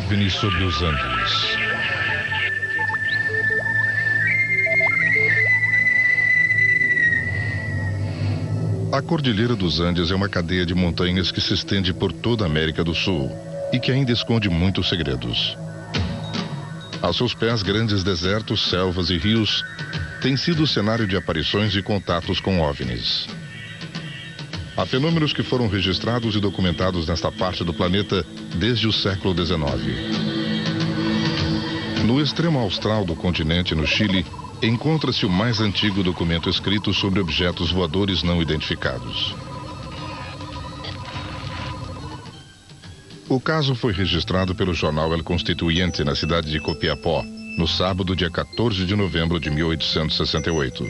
OVNI sobre os Andes. A Cordilheira dos Andes é uma cadeia de montanhas que se estende por toda a América do Sul e que ainda esconde muitos segredos. Aos seus pés, grandes desertos, selvas e rios têm sido o cenário de aparições e contatos com OVNIs. Há fenômenos que foram registrados e documentados nesta parte do planeta desde o século XIX. No extremo austral do continente, no Chile, encontra-se o mais antigo documento escrito sobre objetos voadores não identificados. O caso foi registrado pelo jornal El Constituyente na cidade de Copiapó, no sábado, dia 14 de novembro de 1868.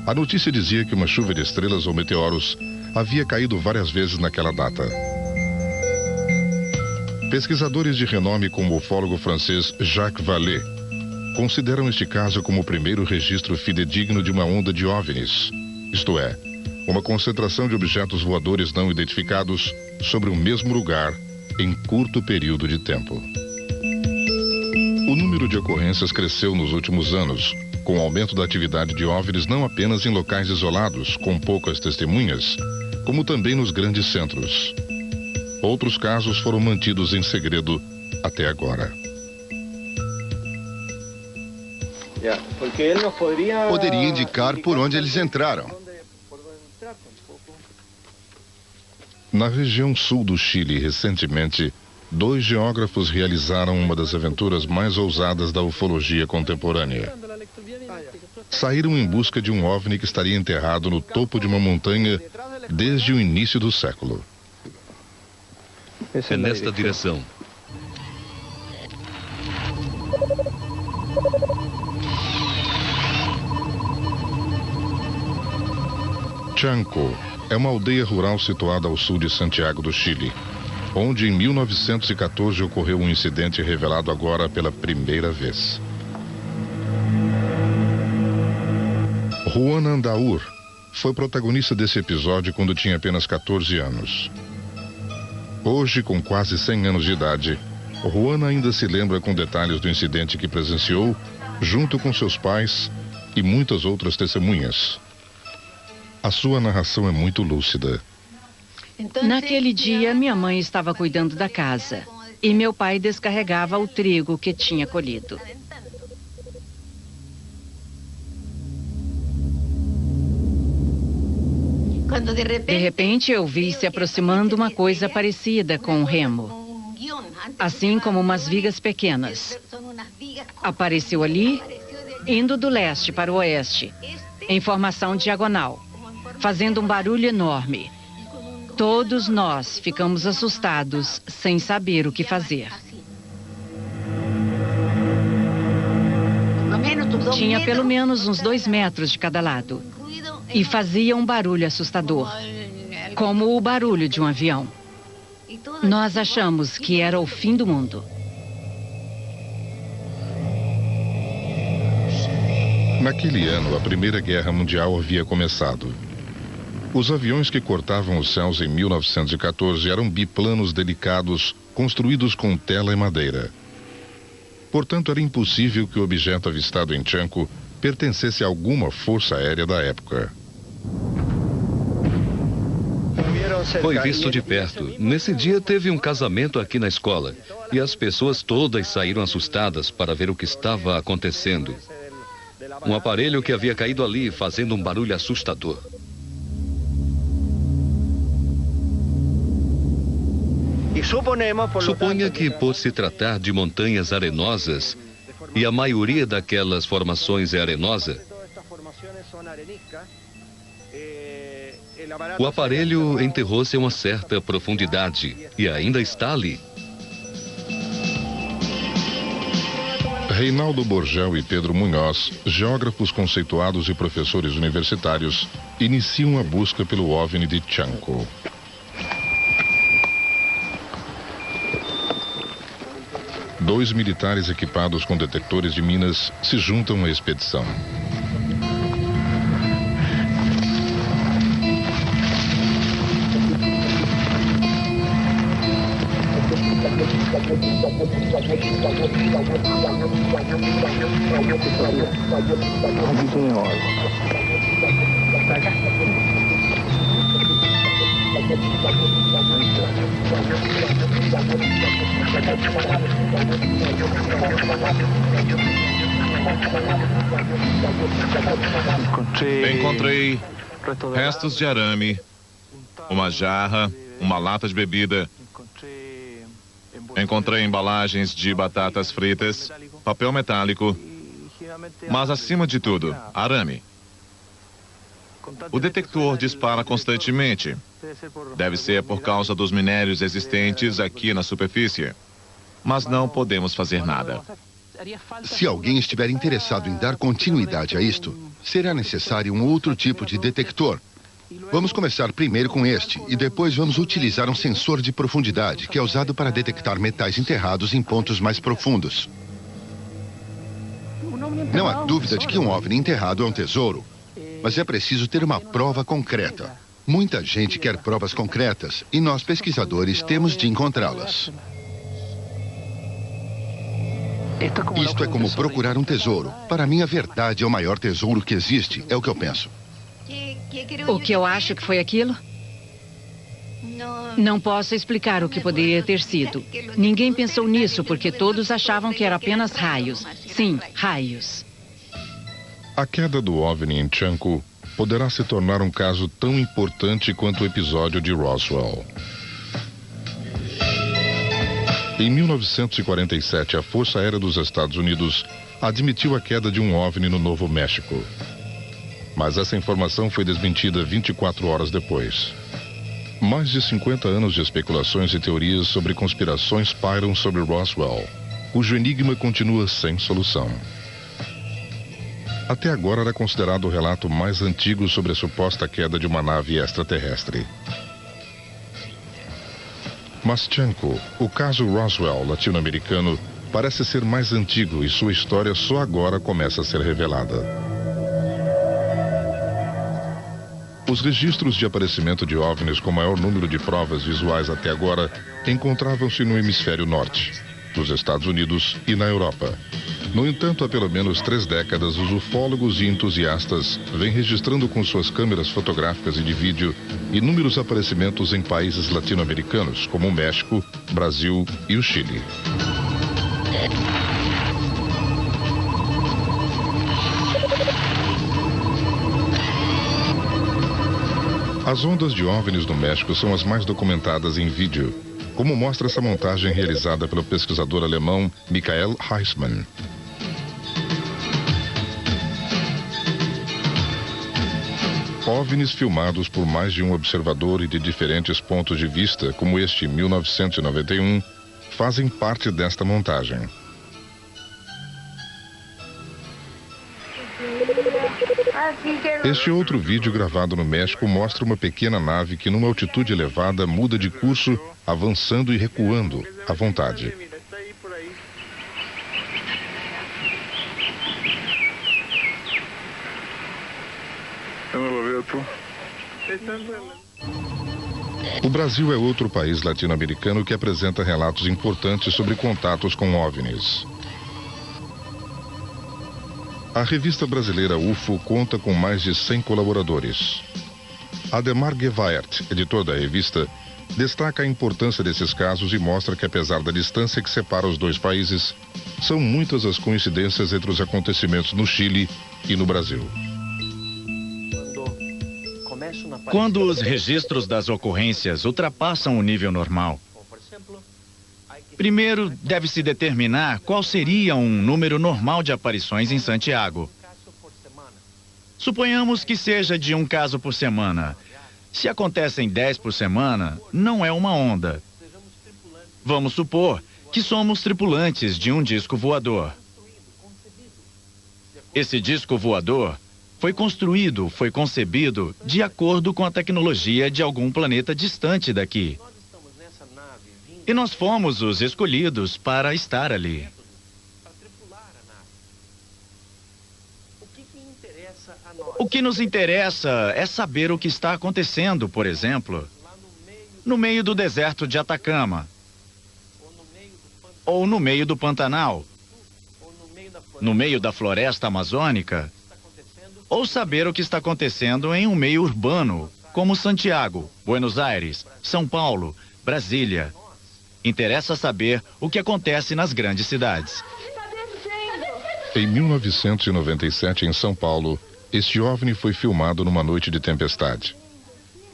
A notícia dizia que uma chuva de estrelas ou meteoros havia caído várias vezes naquela data. Pesquisadores de renome como o ufólogo francês Jacques Vallée consideram este caso como o primeiro registro fidedigno de uma onda de OVNIs, isto é, uma concentração de objetos voadores não identificados sobre o mesmo lugar em curto período de tempo. O número de ocorrências cresceu nos últimos anos, com o aumento da atividade de OVNIs não apenas em locais isolados, com poucas testemunhas, como também nos grandes centros. Outros casos foram mantidos em segredo até agora. Poderia indicar por onde eles entraram. Na região sul do Chile, recentemente, 2 geógrafos realizaram uma das aventuras mais ousadas da ufologia contemporânea. Saíram em busca de um OVNI que estaria enterrado no topo de uma montanha desde o início do século. É nesta direção. Chanco é uma aldeia rural situada ao sul de Santiago do Chile, onde em 1914 ocorreu um incidente revelado agora pela primeira vez. Juana Andaur foi protagonista desse episódio quando tinha apenas 14 anos. Hoje, com quase 100 anos de idade, Juana ainda se lembra com detalhes do incidente que presenciou, junto com seus pais e muitas outras testemunhas. A sua narração é muito lúcida. Naquele dia, minha mãe estava cuidando da casa e meu pai descarregava o trigo que tinha colhido. De repente, eu vi se aproximando uma coisa parecida com um remo, assim como umas vigas pequenas. Apareceu ali, indo do leste para o oeste, em formação diagonal, fazendo um barulho enorme. Todos nós ficamos assustados, sem saber o que fazer. Tinha pelo menos uns 2 metros de cada lado e fazia um barulho assustador, como o barulho de um avião. Nós achamos que era o fim do mundo. Naquele ano, a Primeira Guerra Mundial havia começado. Os aviões que cortavam os céus em 1914 eram biplanos delicados, construídos com tela e madeira. Portanto, era impossível que o objeto avistado em Chanco pertencesse a alguma força aérea da época. Foi visto de perto. Nesse dia teve um casamento aqui na escola e as pessoas todas saíram assustadas para ver o que estava acontecendo. Um aparelho que havia caído ali fazendo um barulho assustador. Suponha que, por se tratar de montanhas arenosas, e a maioria daquelas formações é arenosa, o aparelho enterrou-se a uma certa profundidade e ainda está ali. Reinaldo Borgel e Pedro Munhoz, geógrafos conceituados e professores universitários, iniciam a busca pelo OVNI de Chanco. Dois militares equipados com detectores de minas se juntam à expedição. Encontrei restos de arame, uma jarra, uma lata de bebida. Encontrei embalagens de batatas fritas, papel metálico, mas acima de tudo, arame. O detector dispara constantemente. Deve ser por causa dos minérios existentes aqui na superfície. Mas não podemos fazer nada. Se alguém estiver interessado em dar continuidade a isto, será necessário um outro tipo de detector. Vamos começar primeiro com este e depois vamos utilizar um sensor de profundidade que é usado para detectar metais enterrados em pontos mais profundos. Não há dúvida de que um OVNI enterrado é um tesouro, mas é preciso ter uma prova concreta. Muita gente quer provas concretas e nós, pesquisadores, temos de encontrá-las. Isto é como procurar um tesouro. Para mim, a verdade é o maior tesouro que existe, é o que eu penso. O que eu acho que foi aquilo? Não posso explicar o que poderia ter sido. Ninguém pensou nisso porque todos achavam que era apenas raios. Sim, raios. A queda do OVNI em Chanco poderá se tornar um caso tão importante quanto o episódio de Roswell. Em 1947, a Força Aérea dos Estados Unidos admitiu a queda de um OVNI no Novo México. Mas essa informação foi desmentida 24 horas depois. Mais de 50 anos de especulações e teorias sobre conspirações pairam sobre Roswell, cujo enigma continua sem solução. Até agora era considerado o relato mais antigo sobre a suposta queda de uma nave extraterrestre. Mas Chanco, o caso Roswell latino-americano, parece ser mais antigo e sua história só agora começa a ser revelada. Os registros de aparecimento de OVNIs com maior número de provas visuais até agora encontravam-se no hemisfério norte, nos Estados Unidos e na Europa. No entanto, há pelo menos 3 décadas, os ufólogos e entusiastas vêm registrando com suas câmeras fotográficas e de vídeo inúmeros aparecimentos em países latino-americanos, como o México, Brasil e o Chile. As ondas de OVNIs no México são as mais documentadas em vídeo, como mostra essa montagem realizada pelo pesquisador alemão Michael Heismann. OVNIs filmados por mais de um observador e de diferentes pontos de vista, como este em 1991, fazem parte desta montagem. Este outro vídeo gravado no México mostra uma pequena nave que, numa altitude elevada, muda de curso, avançando e recuando à vontade. O Brasil é outro país latino-americano que apresenta relatos importantes sobre contatos com OVNIs. A revista brasileira UFO conta com mais de 100 colaboradores. Ademar Geweiert, editor da revista, destaca a importância desses casos e mostra que, apesar da distância que separa os dois países, são muitas as coincidências entre os acontecimentos no Chile e no Brasil. Quando os registros das ocorrências ultrapassam o nível normal, primeiro deve-se determinar qual seria um número normal de aparições em Santiago. Suponhamos que seja de um caso por semana. Se acontecem 10 por semana, não é uma onda. Vamos supor que somos tripulantes de um disco voador. Esse disco voador foi construído, foi concebido de acordo com a tecnologia de algum planeta distante daqui. E nós fomos os escolhidos para estar ali. O que nos interessa é saber o que está acontecendo, por exemplo, no meio do deserto de Atacama, ou no meio do Pantanal, no meio da floresta amazônica, ou saber o que está acontecendo em um meio urbano, como Santiago, Buenos Aires, São Paulo, Brasília. Interessa saber o que acontece nas grandes cidades. Em 1997, em São Paulo, este OVNI foi filmado numa noite de tempestade.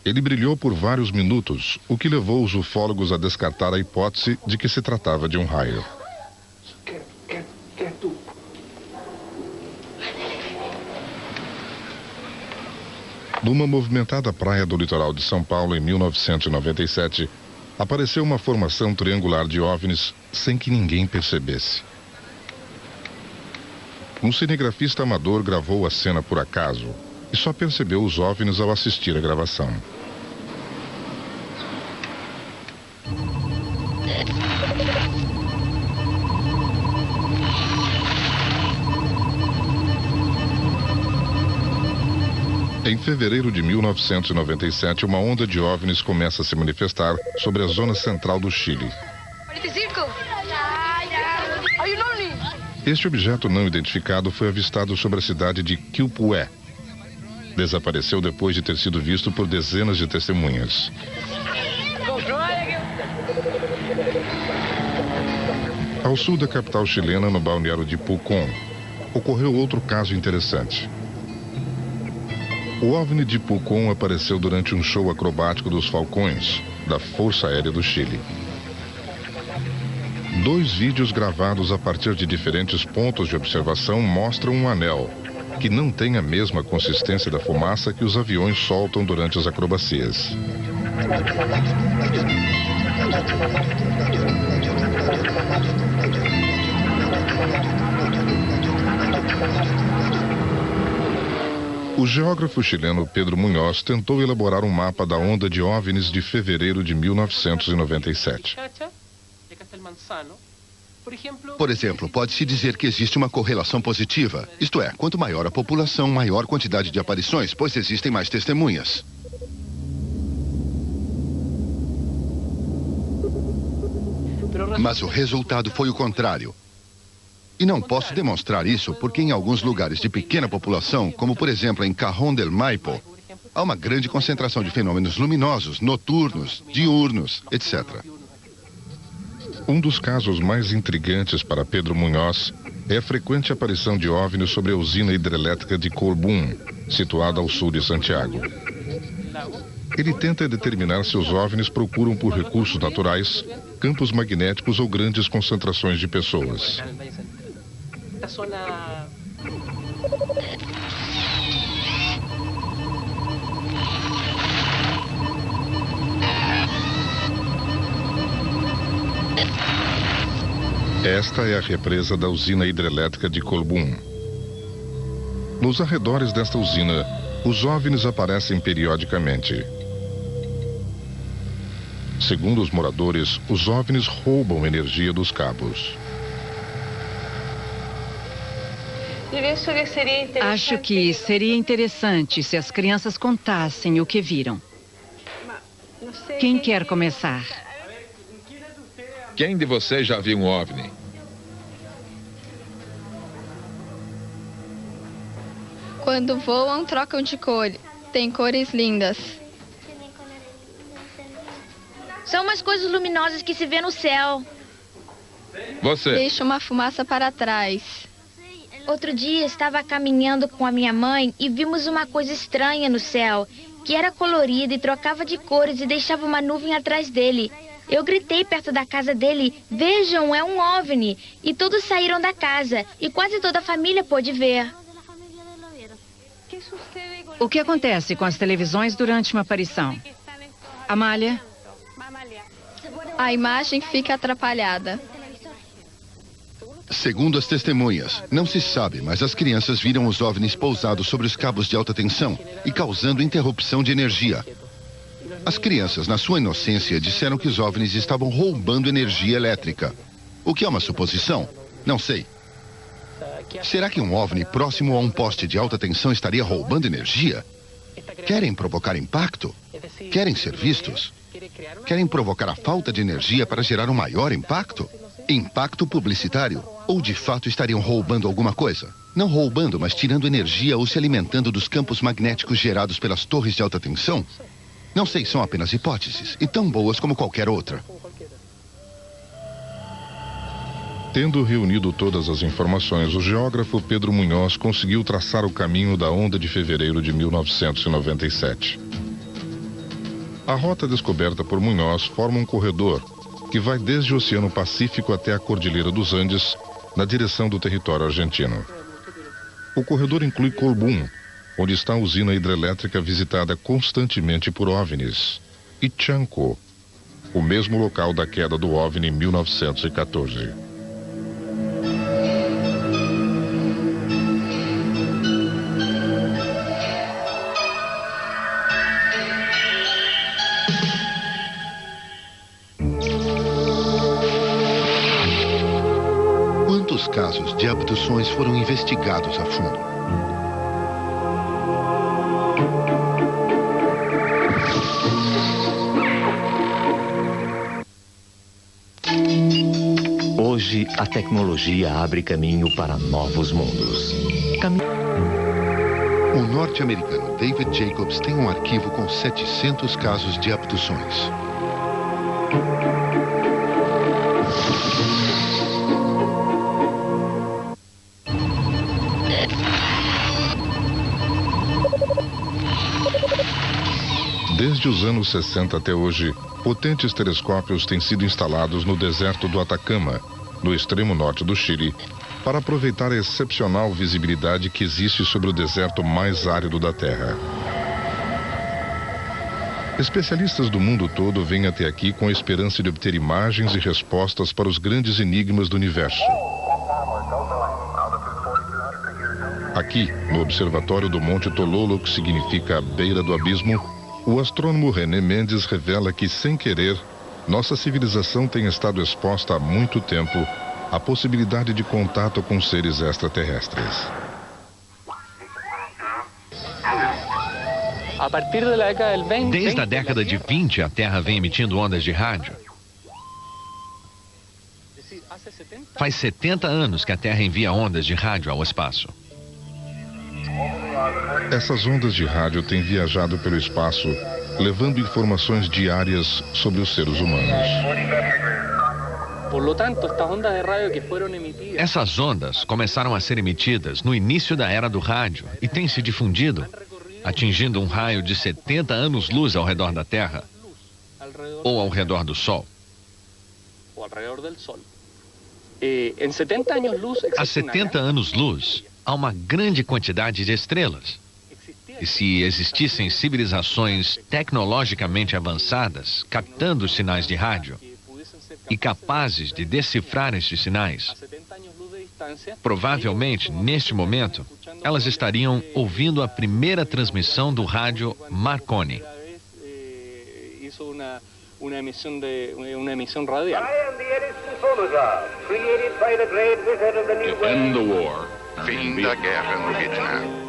Ele brilhou por vários minutos, o que levou os ufólogos a descartar a hipótese de que se tratava de um raio. Numa movimentada praia do litoral de São Paulo, em 1997, apareceu uma formação triangular de OVNIs sem que ninguém percebesse. Um cinegrafista amador gravou a cena por acaso e só percebeu os OVNIs ao assistir a gravação. Em fevereiro de 1997, uma onda de OVNIs começa a se manifestar sobre a zona central do Chile. Este objeto não identificado foi avistado sobre a cidade de Quilpué. Desapareceu depois de ter sido visto por dezenas de testemunhas. Ao sul da capital chilena, no balneário de Pucón, ocorreu outro caso interessante. O OVNI de Pucón apareceu durante um show acrobático dos Falcões, da Força Aérea do Chile. 2 vídeos gravados a partir de diferentes pontos de observação mostram um anel, que não tem a mesma consistência da fumaça que os aviões soltam durante as acrobacias. O geógrafo chileno Pedro Munhoz tentou elaborar um mapa da onda de OVNIs de fevereiro de 1997. Por exemplo, pode-se dizer que existe uma correlação positiva. Isto é, quanto maior a população, maior quantidade de aparições, pois existem mais testemunhas. Mas o resultado foi o contrário. E não posso demonstrar isso porque em alguns lugares de pequena população, como por exemplo em Cajón del Maipo, há uma grande concentração de fenômenos luminosos, noturnos, diurnos, etc. Um dos casos mais intrigantes para Pedro Munhoz é a frequente aparição de OVNIs sobre a usina hidrelétrica de Colbún, situada ao sul de Santiago. Ele tenta determinar se os OVNIs procuram por recursos naturais, campos magnéticos ou grandes concentrações de pessoas. Esta é a represa da usina hidrelétrica de Colbún. Nos arredores desta usina, os OVNIs aparecem periodicamente. Segundo os moradores, os OVNIs roubam energia dos cabos. Acho que seria interessante se as crianças contassem o que viram. Quem quer começar? Quem de vocês já viu um OVNI? Quando voam, trocam de cor. Tem cores lindas. São umas coisas luminosas que se vê no céu. Você? Deixa uma fumaça para trás. Outro dia estava caminhando com a minha mãe e vimos uma coisa estranha no céu, que era colorida e trocava de cores e deixava uma nuvem atrás dele. Eu gritei perto da casa dele, vejam, é um OVNI. E todos saíram da casa e quase toda a família pôde ver. O que acontece com as televisões durante uma aparição? Amália? A imagem fica atrapalhada. Segundo as testemunhas, não se sabe, mas as crianças viram os OVNIs pousados sobre os cabos de alta tensão e causando interrupção de energia. As crianças, na sua inocência, disseram que os OVNIs estavam roubando energia elétrica. O que é uma suposição? Não sei. Será que um OVNI próximo a um poste de alta tensão estaria roubando energia? Querem provocar impacto? Querem ser vistos? Querem provocar a falta de energia para gerar um maior impacto? Impacto publicitário? Ou de fato estariam roubando alguma coisa? Não roubando, mas tirando energia ou se alimentando dos campos magnéticos gerados pelas torres de alta tensão? Não sei, são apenas hipóteses, e tão boas como qualquer outra. Tendo reunido todas as informações, o geógrafo Pedro Munhoz conseguiu traçar o caminho da onda de fevereiro de 1997. A rota descoberta por Munhoz forma um corredor que vai desde o Oceano Pacífico até a Cordilheira dos Andes, na direção do território argentino. O corredor inclui Colbún, onde está a usina hidrelétrica visitada constantemente por OVNIs, e Chanco, o mesmo local da queda do OVNI em 1914. Quantos casos de abduções foram investigados a fundo? Hoje, a tecnologia abre caminho para novos mundos. O norte-americano David Jacobs tem um arquivo com 700 casos de abduções. Desde os anos 60 até hoje, potentes telescópios têm sido instalados no deserto do Atacama, no extremo norte do Chile, para aproveitar a excepcional visibilidade que existe sobre o deserto mais árido da Terra. Especialistas do mundo todo vêm até aqui com a esperança de obter imagens e respostas para os grandes enigmas do universo. Aqui, no observatório do Monte Tololo, que significa a beira do abismo, o astrônomo René Mendes revela que, sem querer, nossa civilização tem estado exposta há muito tempo à possibilidade de contato com seres extraterrestres. Desde a década de 20, a Terra vem emitindo ondas de rádio. Faz 70 anos que a Terra envia ondas de rádio ao espaço. Essas ondas de rádio têm viajado pelo espaço, levando informações diárias sobre os seres humanos. Essas ondas começaram a ser emitidas no início da era do rádio e têm se difundido, atingindo um raio de 70 anos-luz ao redor da Terra ou ao redor do Sol. Há 70 anos-luz, há uma grande quantidade de estrelas. E se existissem civilizações tecnologicamente avançadas, captando os sinais de rádio e capazes de decifrar estes sinais, provavelmente, neste momento, elas estariam ouvindo a primeira transmissão do rádio Marconi. Fim da guerra no Vietnã.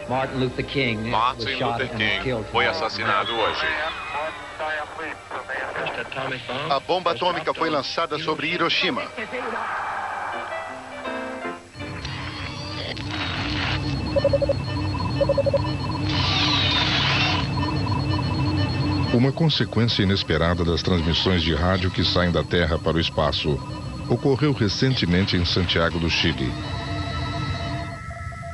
Martin Luther King foi assassinado hoje. A bomba atômica foi lançada sobre Hiroshima. Uma consequência inesperada das transmissões de rádio que saem da Terra para o espaço ocorreu recentemente em Santiago do Chile.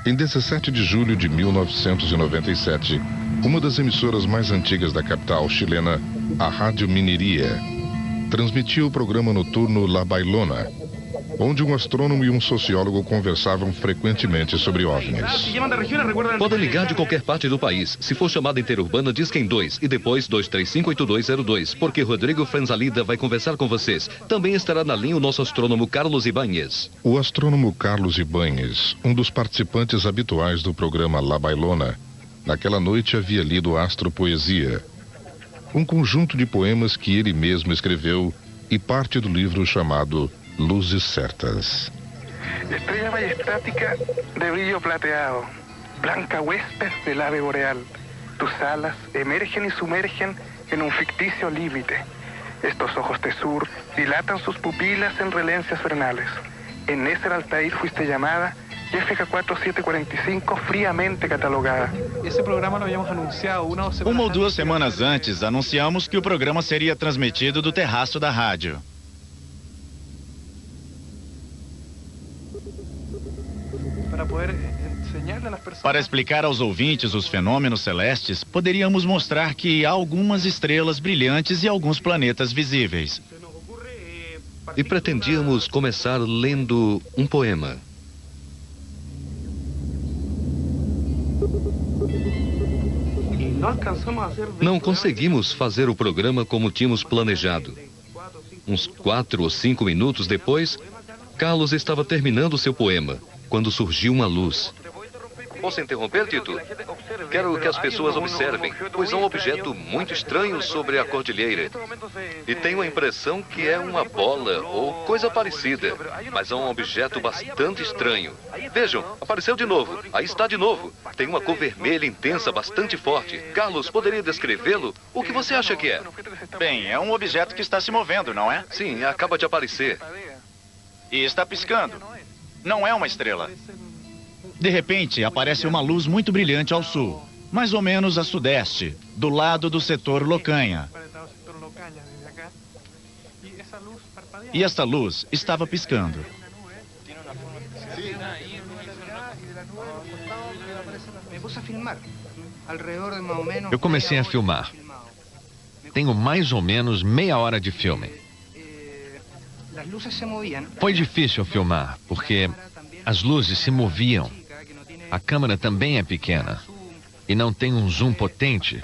Em 17 de julho de 1997, uma das emissoras mais antigas da capital chilena, a Rádio Mineria, transmitia o programa noturno La Bailona, onde um astrônomo e um sociólogo conversavam frequentemente sobre OVNIs. Podem ligar de qualquer parte do país. Se for chamada interurbana, disquem 2 e depois 2358202, porque Rodrigo Frenzalida vai conversar com vocês. Também estará na linha o nosso astrônomo Carlos Ibáñez. O astrônomo Carlos Ibáñez, um dos participantes habituais do programa La Bailona, naquela noite havia lido Astropoesia, um conjunto de poemas que ele mesmo escreveu e parte do livro chamado Luzes Certas. Estrella majestática de brillo plateado, blanca huésped del ave boreal. Tus alas emergen y sumergen en un ficticio límite. Estos ojos de sur dilatan sus pupilas en relencias vernales. En Nasser Al-Tair fuiste llamada Jessica 4745 friamente catalogada. Esse programa nós habíamos anunciado Uma ou duas semanas antes, anunciamos que o programa seria transmitido do terraço da rádio. Para explicar aos ouvintes os fenômenos celestes, poderíamos mostrar que há algumas estrelas brilhantes e alguns planetas visíveis. E pretendíamos começar lendo um poema. Não conseguimos fazer o programa como tínhamos planejado. Uns 4 ou 5 minutos depois, Carlos estava terminando seu poema, quando surgiu uma luz. Posso interromper, Tito? Quero que as pessoas observem, pois há um objeto muito estranho sobre a cordilheira. E tenho a impressão que é uma bola ou coisa parecida, mas é um objeto bastante estranho. Vejam, apareceu de novo. Aí está de novo. Tem uma cor vermelha intensa, bastante forte. Carlos, poderia descrevê-lo? O que você acha que é? Bem, é um objeto que está se movendo, não é? Sim, acaba de aparecer. E está piscando. Não é uma estrela. De repente, aparece uma luz muito brilhante ao sul, mais ou menos a sudeste, do lado do setor Locanha. E esta luz estava piscando. Eu comecei a filmar. Tenho mais ou menos meia hora de filme. Foi difícil filmar, porque as luzes se moviam. A câmera também é pequena e não tem um zoom potente.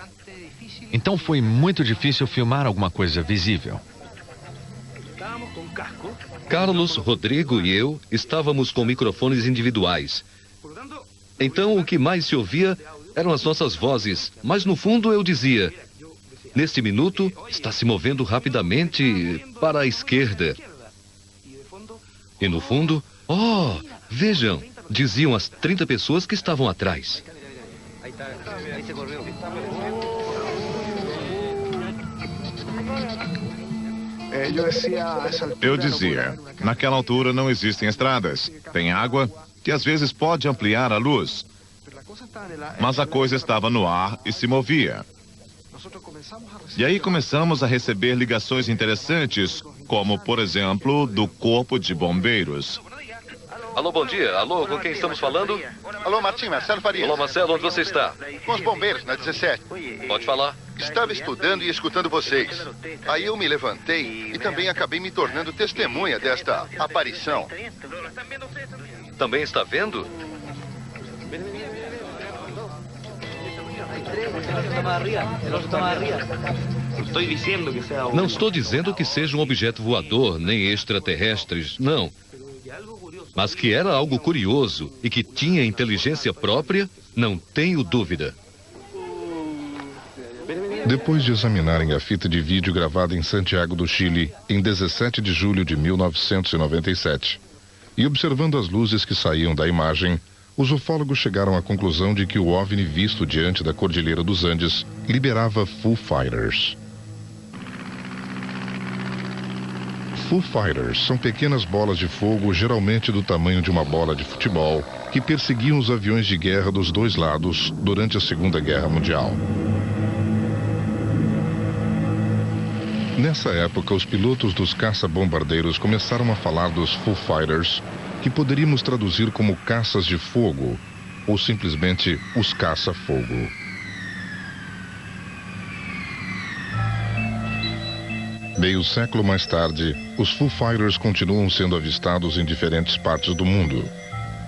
Então foi muito difícil filmar alguma coisa visível. Carlos, Rodrigo e eu estávamos com microfones individuais. Então o que mais se ouvia eram as nossas vozes, mas no fundo eu dizia: neste minuto está se movendo rapidamente para a esquerda. E no fundo, oh, vejam, diziam as 30 pessoas que estavam atrás. Eu dizia, naquela altura não existem estradas. Tem água, que às vezes pode ampliar a luz. Mas a coisa estava no ar e se movia. E aí começamos a receber ligações interessantes, como, por exemplo, do Corpo de Bombeiros. Alô, bom dia. Alô, com quem estamos falando? Alô, Martim, Marcelo Farias. Olá, Marcelo, onde você está? Com os bombeiros, na 17. Pode falar. Estava estudando e escutando vocês. Aí eu me levantei e também acabei me tornando testemunha desta aparição. Também está vendo? Não estou dizendo que seja um objeto voador, nem extraterrestres, não. Mas que era algo curioso e que tinha inteligência própria, não tenho dúvida. Depois de examinarem a fita de vídeo gravada em Santiago do Chile, em 17 de julho de 1997, e observando as luzes que saíam da imagem, os ufólogos chegaram à conclusão de que o OVNI visto diante da Cordilheira dos Andes liberava Foo Fighters. Foo Fighters são pequenas bolas de fogo, geralmente do tamanho de uma bola de futebol, que perseguiam os aviões de guerra dos dois lados durante a Segunda Guerra Mundial. Nessa época, os pilotos dos caça-bombardeiros começaram a falar dos Foo Fighters, que poderíamos traduzir como caças de fogo, ou simplesmente os caça-fogo. Meio século mais tarde, os Foo Fighters continuam sendo avistados em diferentes partes do mundo,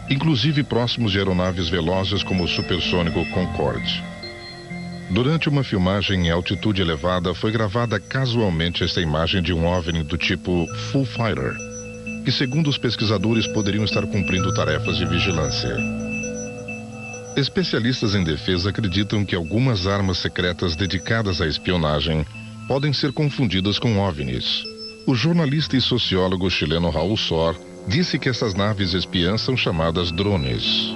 inclusive próximos de aeronaves velozes como o supersônico Concorde. Durante uma filmagem em altitude elevada, foi gravada casualmente esta imagem de um OVNI do tipo Foo Fighter, que, segundo os pesquisadores, poderiam estar cumprindo tarefas de vigilância. Especialistas em defesa acreditam que algumas armas secretas dedicadas à espionagem podem ser confundidas com OVNIs. O jornalista e sociólogo chileno Raul Sor disse que essas naves espiãs são chamadas drones.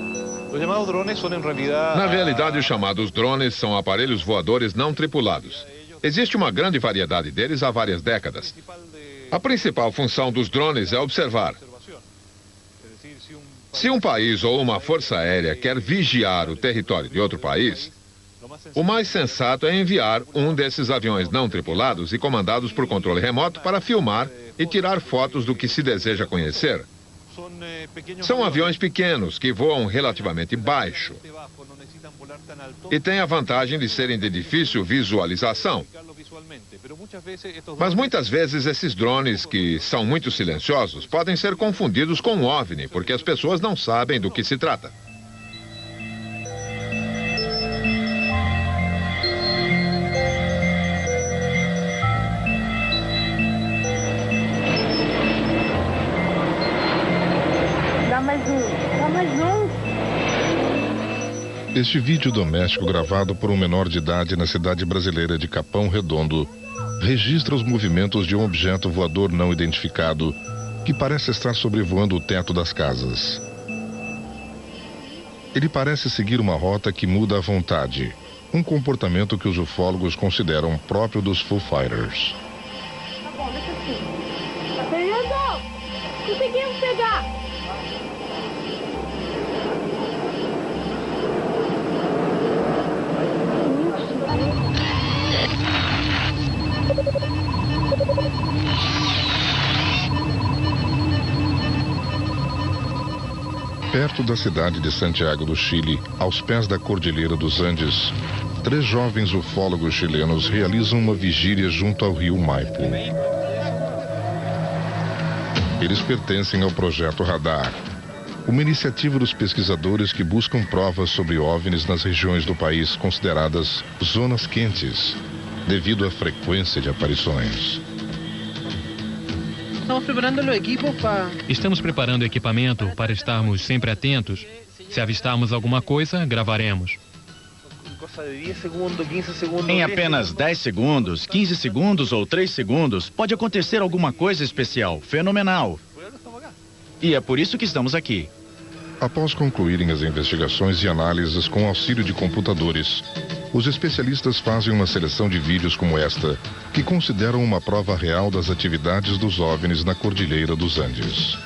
Na realidade, os chamados drones são aparelhos voadores não tripulados. Existe uma grande variedade deles há várias décadas. A principal função dos drones é observar. Se um país ou uma força aérea quer vigiar o território de outro país, o mais sensato é enviar um desses aviões não tripulados e comandados por controle remoto para filmar e tirar fotos do que se deseja conhecer. São aviões pequenos que voam relativamente baixo e têm a vantagem de serem de difícil visualização. Mas muitas vezes esses drones, que são muito silenciosos, podem ser confundidos com um OVNI, porque as pessoas não sabem do que se trata. Dá mais um. Este vídeo doméstico gravado por um menor de idade na cidade brasileira de Capão Redondo registra os movimentos de um objeto voador não identificado que parece estar sobrevoando o teto das casas. Ele parece seguir uma rota que muda à vontade, um comportamento que os ufólogos consideram próprio dos Foo Fighters. Tá bom, deixa assim. Fernando! Conseguimos pegar! Perto da cidade de Santiago do Chile, aos pés da Cordilheira dos Andes, 3 jovens ufólogos chilenos realizam uma vigília junto ao rio Maipo. Eles pertencem ao Projeto Radar, uma iniciativa dos pesquisadores que buscam provas sobre OVNIs nas regiões do país consideradas zonas quentes, devido à frequência de aparições. Estamos preparando o equipamento para estarmos sempre atentos. Se avistarmos alguma coisa, gravaremos. Em apenas 10 segundos, 15 segundos ou 3 segundos, pode acontecer alguma coisa especial, fenomenal. E é por isso que estamos aqui. Após concluírem as investigações e análises com auxílio de computadores, os especialistas fazem uma seleção de vídeos como esta, que consideram uma prova real das atividades dos OVNIs na Cordilheira dos Andes.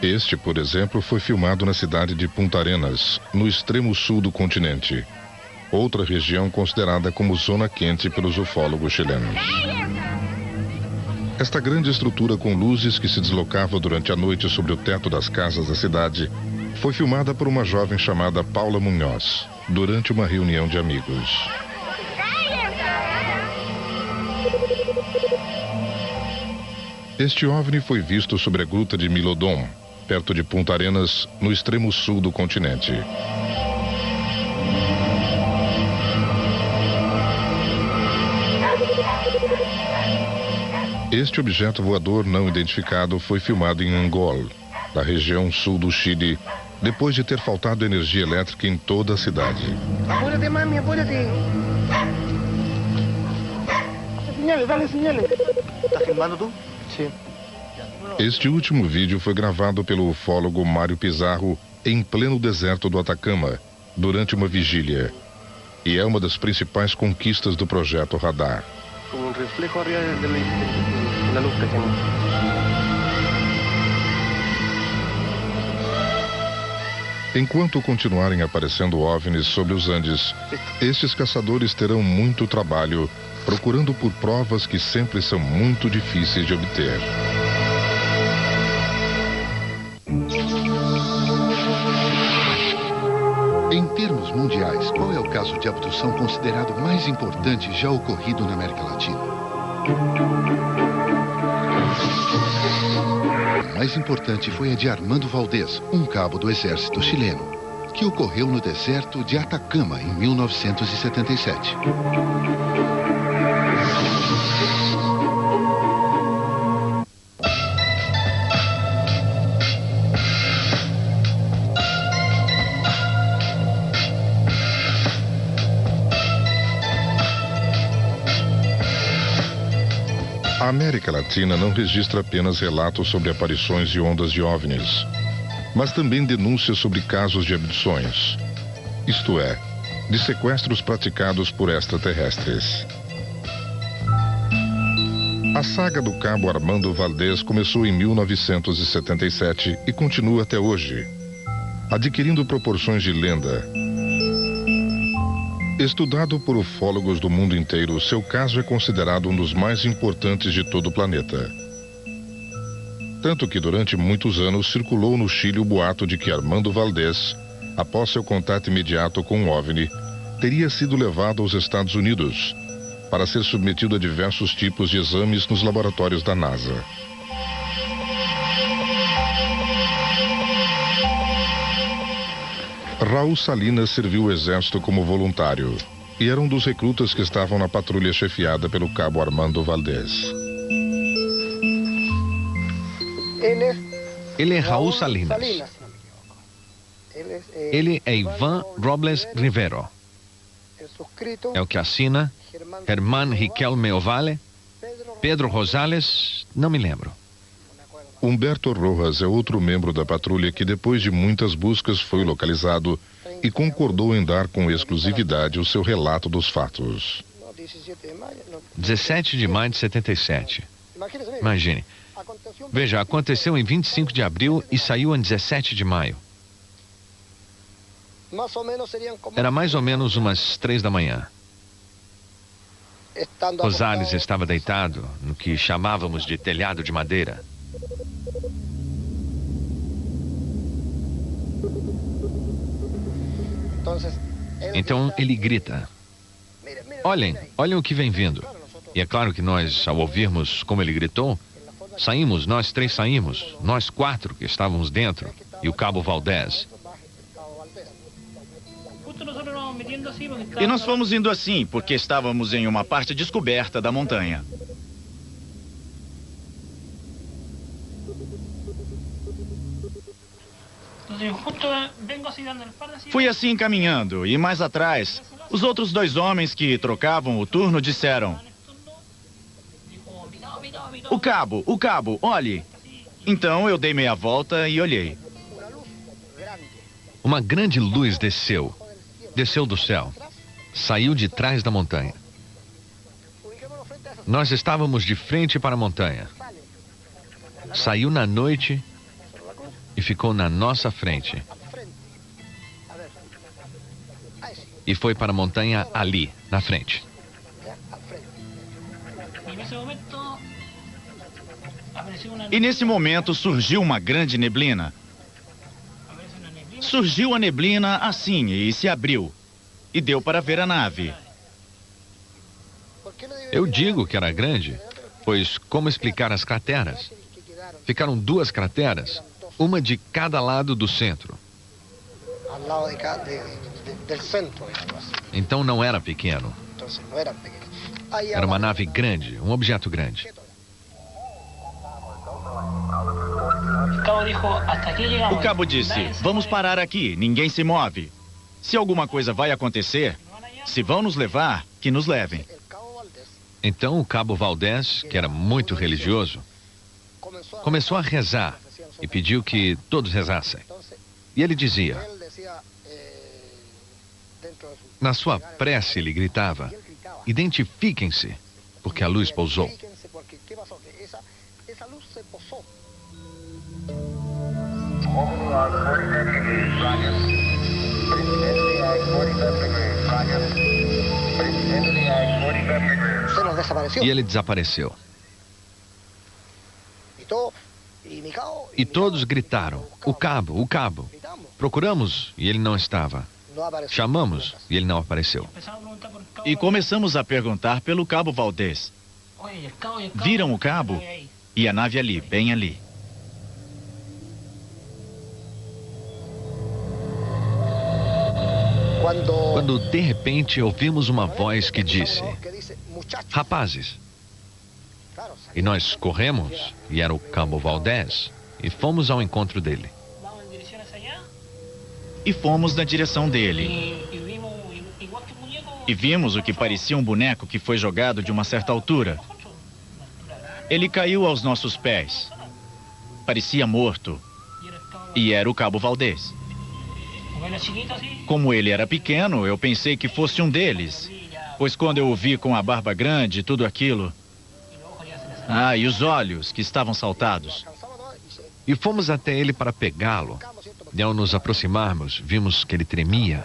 Este, por exemplo, foi filmado na cidade de Punta Arenas, no extremo sul do continente, outra região considerada como zona quente pelos ufólogos chilenos. Esta grande estrutura com luzes que se deslocava durante a noite sobre o teto das casas da cidade foi filmada por uma jovem chamada Paula Munhoz, durante uma reunião de amigos. Este OVNI foi visto sobre a gruta de Milodon, perto de Punta Arenas, no extremo sul do continente. Este objeto voador não identificado foi filmado em Angol, na região sul do Chile, depois de ter faltado energia elétrica em toda a cidade. Apúrate, mami, apúrate. Señales, dale señales. Tá filmando tu? Sim. Este último vídeo foi gravado pelo ufólogo Mário Pizarro em pleno deserto do Atacama, durante uma vigília. E é uma das principais conquistas do Projeto Radar. Un reflejo arriba de la luz pequeña. Enquanto continuarem aparecendo OVNIs sobre os Andes, estes caçadores terão muito trabalho procurando por provas que sempre são muito difíceis de obter. Em termos mundiais, qual é o caso de abdução considerado mais importante já ocorrido na América Latina? O mais importante foi a de Armando Valdez, um cabo do exército chileno, que ocorreu no deserto de Atacama em 1977. A América Latina não registra apenas relatos sobre aparições e ondas de OVNIs, mas também denúncias sobre casos de abduções. isto é, de sequestros praticados por extraterrestres. A saga do Cabo Armando Valdez começou em 1977 e continua até hoje, adquirindo proporções de lenda. Estudado por ufólogos do mundo inteiro, seu caso é considerado um dos mais importantes de todo o planeta. Tanto que durante muitos anos circulou no Chile o boato de que Armando Valdez, após seu contato imediato com um OVNI, teria sido levado aos Estados Unidos para ser submetido a diversos tipos de exames nos laboratórios da NASA. Raul Salinas serviu o exército como voluntário e era um dos recrutas que estavam na patrulha chefiada pelo cabo Armando Valdez. Ele é Raul Salinas. Ele é Ivan Robles Rivero. É o que assina Germán Riquelme Ovalle, Pedro Rosales, não me lembro. Humberto Rojas é outro membro da patrulha que, depois de muitas buscas, foi localizado e concordou em dar com exclusividade o seu relato dos fatos. 17 de maio de 77. Imagine. Veja, aconteceu em 25 de abril e saiu em 17 de maio. Era mais ou menos umas 3 da manhã. Rosales estava deitado no que chamávamos de telhado de madeira. Então ele grita: olhem, olhem o que vem vindo. E é claro que nós, ao ouvirmos como ele gritou, saímos, nós 3 saímos, nós 4 que estávamos dentro, e o cabo Valdez. E nós fomos indo assim, porque estávamos em uma parte descoberta da montanha. Fui assim caminhando, e mais atrás, os outros 2 homens que trocavam o turno disseram: o cabo, olhe. Então eu dei meia volta e olhei. Uma grande luz desceu do céu, saiu de trás da montanha. Nós estávamos de frente para a montanha. Saiu na noite e ficou na nossa frente. E foi para a montanha ali, na frente. E nesse momento surgiu uma grande neblina. Surgiu a neblina assim e se abriu. E deu para ver a nave. Eu digo que era grande, pois como explicar as crateras? Ficaram 2 crateras, uma de cada lado do centro. Então não era pequeno. Era uma nave grande, um objeto grande. O cabo disse: vamos parar aqui, ninguém se move. Se alguma coisa vai acontecer, se vão nos levar, que nos levem. Então o cabo Valdez, que era muito religioso, começou a rezar e pediu que todos rezassem. E ele dizia, na sua prece ele gritava: identifiquem-se, porque a luz pousou. E ele desapareceu. E todos gritaram: o cabo, o cabo. Procuramos e ele não estava. Chamamos e ele não apareceu. E começamos a perguntar pelo cabo Valdez. Viram o cabo? E a nave ali, bem ali. Quando de repente ouvimos uma voz que disse: rapazes. E nós corremos, e era o cabo Valdez, e fomos ao encontro dele. E fomos na direção dele. E vimos o que parecia um boneco que foi jogado de uma certa altura. Ele caiu aos nossos pés. Parecia morto. E era o cabo Valdez. Como ele era pequeno, eu pensei que fosse um deles. Pois quando eu o vi com a barba grande e tudo aquilo... Ah, e os olhos que estavam saltados. E fomos até ele para pegá-lo. E ao nos aproximarmos, vimos que ele tremia.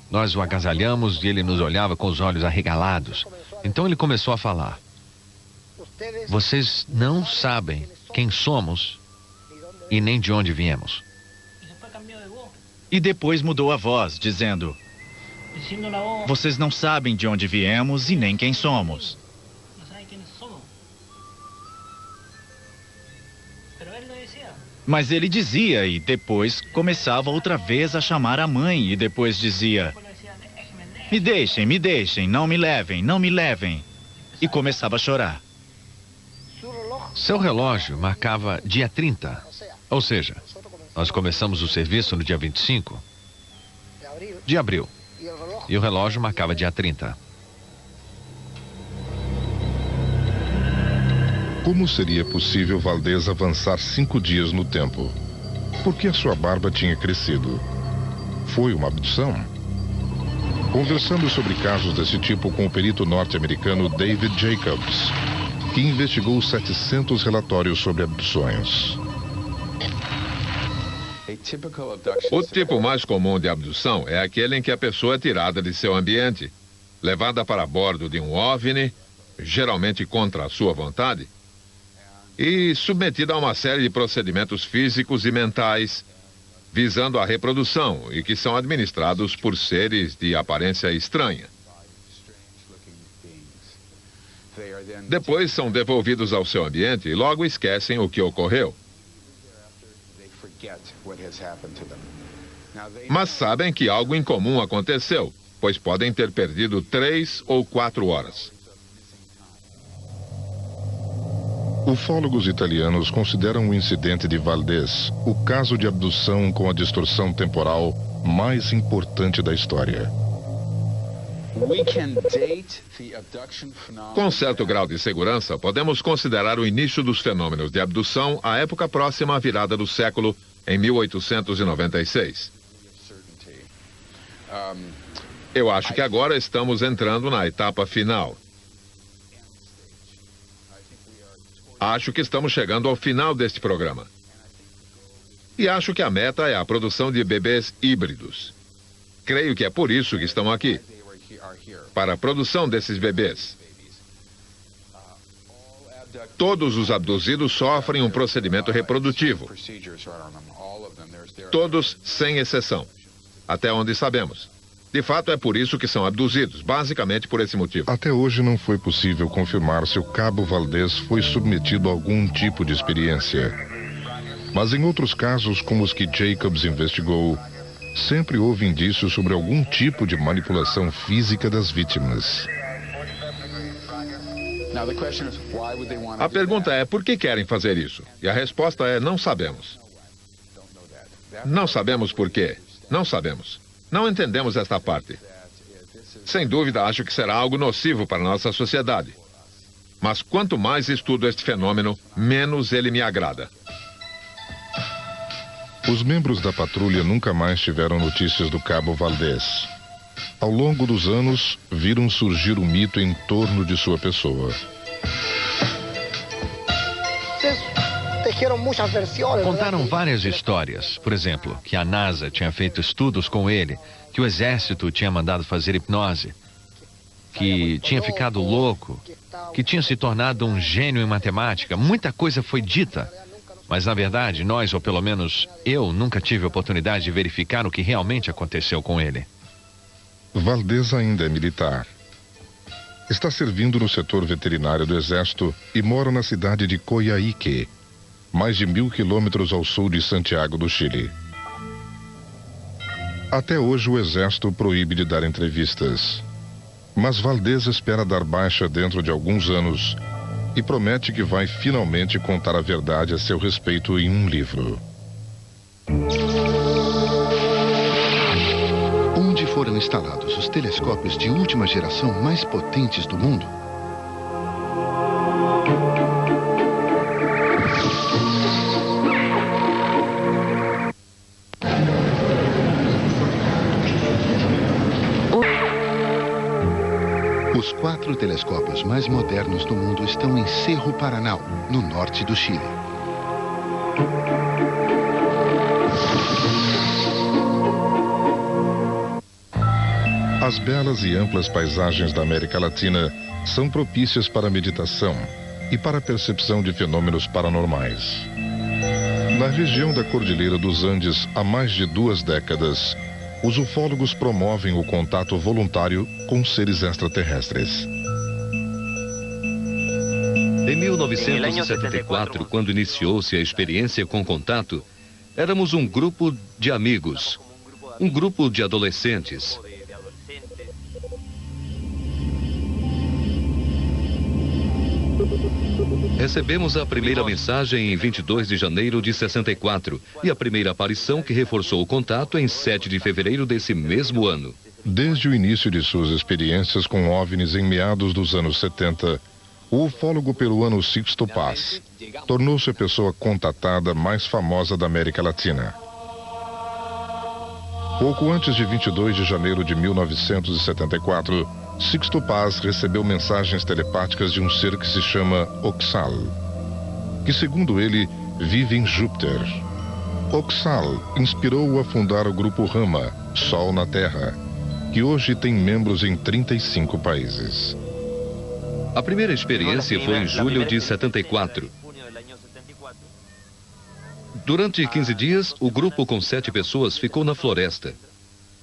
Nós o agasalhamos e ele nos olhava com os olhos arregalados. Então ele começou a falar. Vocês não sabem quem somos e nem de onde viemos. E depois mudou a voz, dizendo... Vocês não sabem de onde viemos e nem quem somos. Mas ele dizia e depois começava outra vez a chamar a mãe e depois dizia... Me deixem, não me levem, não me levem. E começava a chorar. Seu relógio marcava dia 30. Ou seja, nós começamos o serviço no dia 25 de abril. E o relógio marcava dia 30. Como seria possível Valdez avançar 5 dias no tempo? Por que a sua barba tinha crescido? Foi uma abdução? Conversando sobre casos desse tipo com o perito norte-americano David Jacobs, que investigou 700 relatórios sobre abduções. O tipo mais comum de abdução é aquele em que a pessoa é tirada de seu ambiente, levada para bordo de um OVNI, geralmente contra a sua vontade, e submetida a uma série de procedimentos físicos e mentais, visando a reprodução e que são administrados por seres de aparência estranha. Depois são devolvidos ao seu ambiente e logo esquecem o que ocorreu. Mas sabem que algo incomum aconteceu, pois podem ter perdido 3 ou 4 horas. Ufólogos italianos consideram o incidente de Valdez o caso de abdução com a distorção temporal mais importante da história. Com certo grau de segurança, podemos considerar o início dos fenômenos de abdução à época próxima à virada do século, em 1896. Eu acho que agora estamos entrando na etapa final. Acho que estamos chegando ao final deste programa. E acho que a meta é a produção de bebês híbridos. Creio que é por isso que estão aqui. Para a produção desses bebês. Todos os abduzidos sofrem um procedimento reprodutivo. Todos, sem exceção. Até onde sabemos. De fato, é por isso que são abduzidos, basicamente por esse motivo. Até hoje não foi possível confirmar se o cabo Valdez foi submetido a algum tipo de experiência. Mas em outros casos, como os que Jacobs investigou, sempre houve indícios sobre algum tipo de manipulação física das vítimas. A pergunta é, por que querem fazer isso? E a resposta é, não sabemos. Não sabemos por quê. Não sabemos. Não entendemos esta parte. Sem dúvida, acho que será algo nocivo para a nossa sociedade. Mas quanto mais estudo este fenômeno, menos ele me agrada. Os membros da patrulha nunca mais tiveram notícias do cabo Valdez. Ao longo dos anos, viram surgir o mito em torno de sua pessoa. Contaram várias histórias. Por exemplo, que a NASA tinha feito estudos com ele, que o exército tinha mandado fazer hipnose, que tinha ficado louco, que tinha se tornado um gênio em matemática. Muita coisa foi dita. Mas, na verdade, nós, ou pelo menos eu, nunca tive a oportunidade de verificar o que realmente aconteceu com ele. Valdez ainda é militar. Está servindo no setor veterinário do Exército e mora na cidade de Coyhaique, mais de 1000 quilômetros ao sul de Santiago do Chile. Até hoje o Exército proíbe de dar entrevistas. Mas Valdez espera dar baixa dentro de alguns anos e promete que vai finalmente contar a verdade a seu respeito em um livro. Onde foram instalados os telescópios de última geração mais potentes do mundo? Os 4 telescópios mais modernos do mundo estão em Cerro Paranal, no norte do Chile. As belas e amplas paisagens da América Latina são propícias para a meditação e para a percepção de fenômenos paranormais. Na região da Cordilheira dos Andes, há mais de 2 décadas, os ufólogos promovem o contato voluntário com seres extraterrestres. Em 1974, quando iniciou-se a experiência com contato, éramos um grupo de amigos, um grupo de adolescentes. Recebemos a primeira mensagem em 22 de janeiro de 64 e a primeira aparição que reforçou o contato em 7 de fevereiro desse mesmo ano. Desde o início de suas experiências com OVNIs em meados dos anos 70, o ufólogo peruano Sixto Paz tornou-se a pessoa contatada mais famosa da América Latina. Pouco antes de 22 de janeiro de 1974, Sixto Paz recebeu mensagens telepáticas de um ser que se chama Oxal, que, segundo ele, vive em Júpiter. Oxal inspirou-o a fundar o grupo Rama, Sol na Terra, que hoje tem membros em 35 países. A primeira experiência foi em julho de 74. Durante 15 dias, o grupo com 7 pessoas ficou na floresta.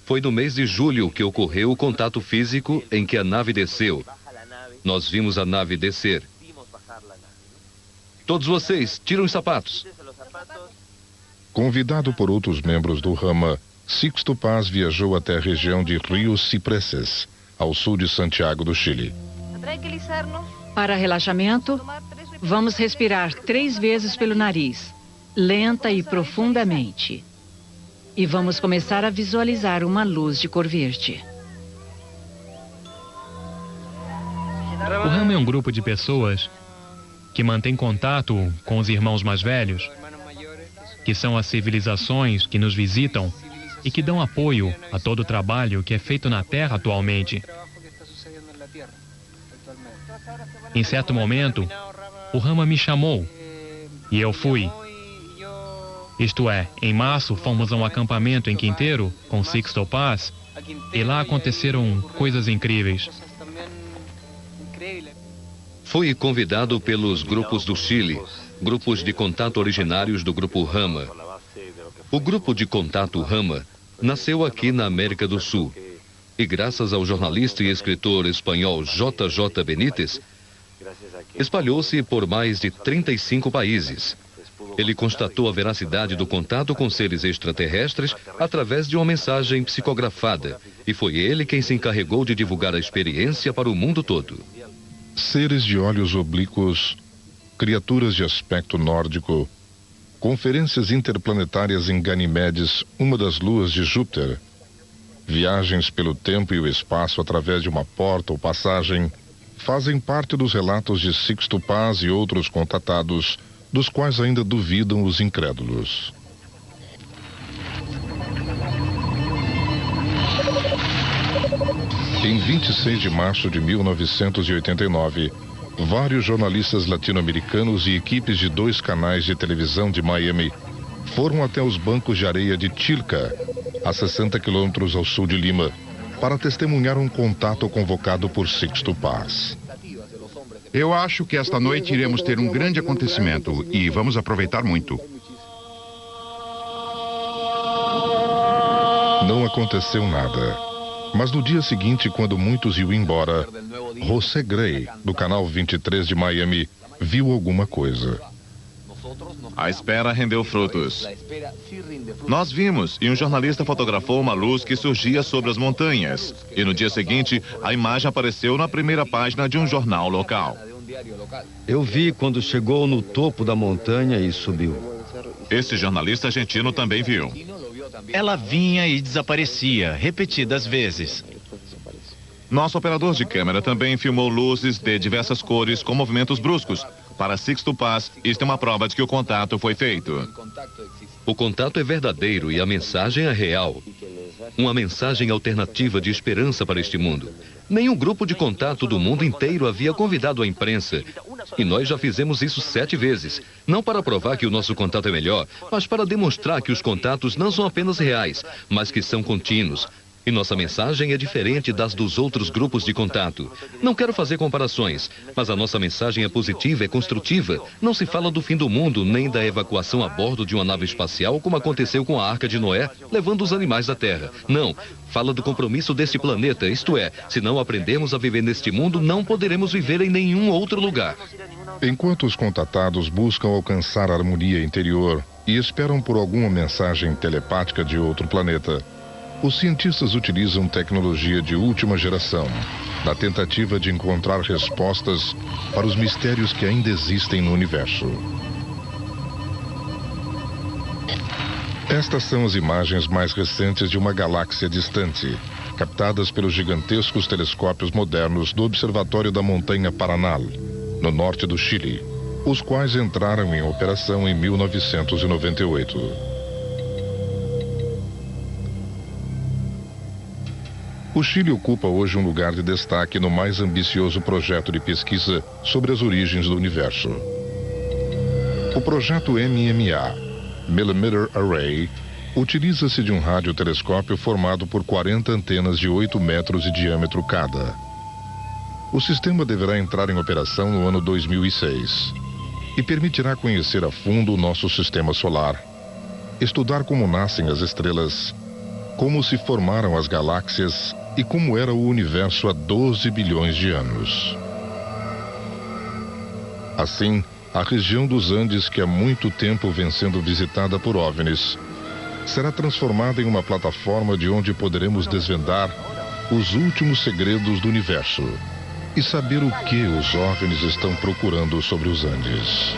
Foi no mês de julho que ocorreu o contato físico em que a nave desceu. Nós vimos a nave descer. Todos vocês, tiram os sapatos. Convidado por outros membros do Rama, Sixto Paz viajou até a região de Rio Cipreses, ao sul de Santiago do Chile. Para relaxamento, vamos respirar 3 vezes pelo nariz, lenta e profundamente. E vamos começar a visualizar uma luz de cor verde. O Rama é um grupo de pessoas que mantém contato com os irmãos mais velhos, que são as civilizações que nos visitam e que dão apoio a todo o trabalho que é feito na Terra atualmente. Em certo momento, o Rama me chamou e eu fui. Isto é, em março fomos a um acampamento em Quinteiro com Sixto Paz e lá aconteceram coisas incríveis. Fui convidado pelos grupos do Chile, grupos de contato originários do grupo Rama. O grupo de contato Rama nasceu aqui na América do Sul e, graças ao jornalista e escritor espanhol J.J. Benítez, espalhou-se por mais de 35 países. Ele constatou a veracidade do contato com seres extraterrestres através de uma mensagem psicografada, e foi ele quem se encarregou de divulgar a experiência para o mundo todo. Seres de olhos oblíquos, criaturas de aspecto nórdico, conferências interplanetárias em Ganimedes, uma das luas de Júpiter, viagens pelo tempo e o espaço através de uma porta ou passagem, fazem parte dos relatos de Sixto Paz e outros contatados, dos quais ainda duvidam os incrédulos. Em 26 de março de 1989, vários jornalistas latino-americanos e equipes de 2 canais de televisão de Miami foram até os bancos de areia de Chilca, a 60 quilômetros ao sul de Lima, para testemunhar um contato convocado por Sixto Paz. Eu acho que esta noite iremos ter um grande acontecimento e vamos aproveitar muito. Não aconteceu nada. Mas no dia seguinte, quando muitos iam embora, José Gray, do canal 23 de Miami, viu alguma coisa. A espera rendeu frutos. Nós vimos e um jornalista fotografou uma luz que surgia sobre as montanhas. E no dia seguinte, a imagem apareceu na primeira página de um jornal local. Eu vi quando chegou no topo da montanha e subiu. Esse jornalista argentino também viu. Ela vinha e desaparecia repetidas vezes. Nosso operador de câmera também filmou luzes de diversas cores com movimentos bruscos. Para Sixto Paz, isto é uma prova de que o contato foi feito. O contato é verdadeiro e a mensagem é real. uma mensagem alternativa de esperança para este mundo. Nenhum grupo de contato do mundo inteiro havia convidado a imprensa. E nós já fizemos isso 7 vezes. Não para provar que o nosso contato é melhor, mas para demonstrar que os contatos não são apenas reais, mas que são contínuos. E nossa mensagem é diferente das dos outros grupos de contato. Não quero fazer comparações, mas a nossa mensagem é positiva, é construtiva. Não se fala do fim do mundo, nem da evacuação a bordo de uma nave espacial, como aconteceu com a Arca de Noé, levando os animais da Terra. Não, fala do compromisso deste planeta, isto é, se não aprendermos a viver neste mundo, não poderemos viver em nenhum outro lugar. Enquanto os contatados buscam alcançar a harmonia interior e esperam por alguma mensagem telepática de outro planeta, os cientistas utilizam tecnologia de última geração, na tentativa de encontrar respostas para os mistérios que ainda existem no universo. Estas são as imagens mais recentes de uma galáxia distante, captadas pelos gigantescos telescópios modernos do Observatório da Montanha Paranal, no norte do Chile, os quais entraram em operação em 1998. O Chile ocupa hoje um lugar de destaque no mais ambicioso projeto de pesquisa sobre as origens do universo. O projeto MMA, Millimeter Array, utiliza-se de um radiotelescópio formado por 40 antenas de 8 metros de diâmetro cada. O sistema deverá entrar em operação no ano 2006 e permitirá conhecer a fundo o nosso sistema solar, estudar como nascem as estrelas, como se formaram as galáxias e como era o universo há 12 bilhões de anos. Assim, a região dos Andes, que há muito tempo vem sendo visitada por OVNIs, será transformada em uma plataforma de onde poderemos desvendar os últimos segredos do universo e saber o que os OVNIs estão procurando sobre os Andes.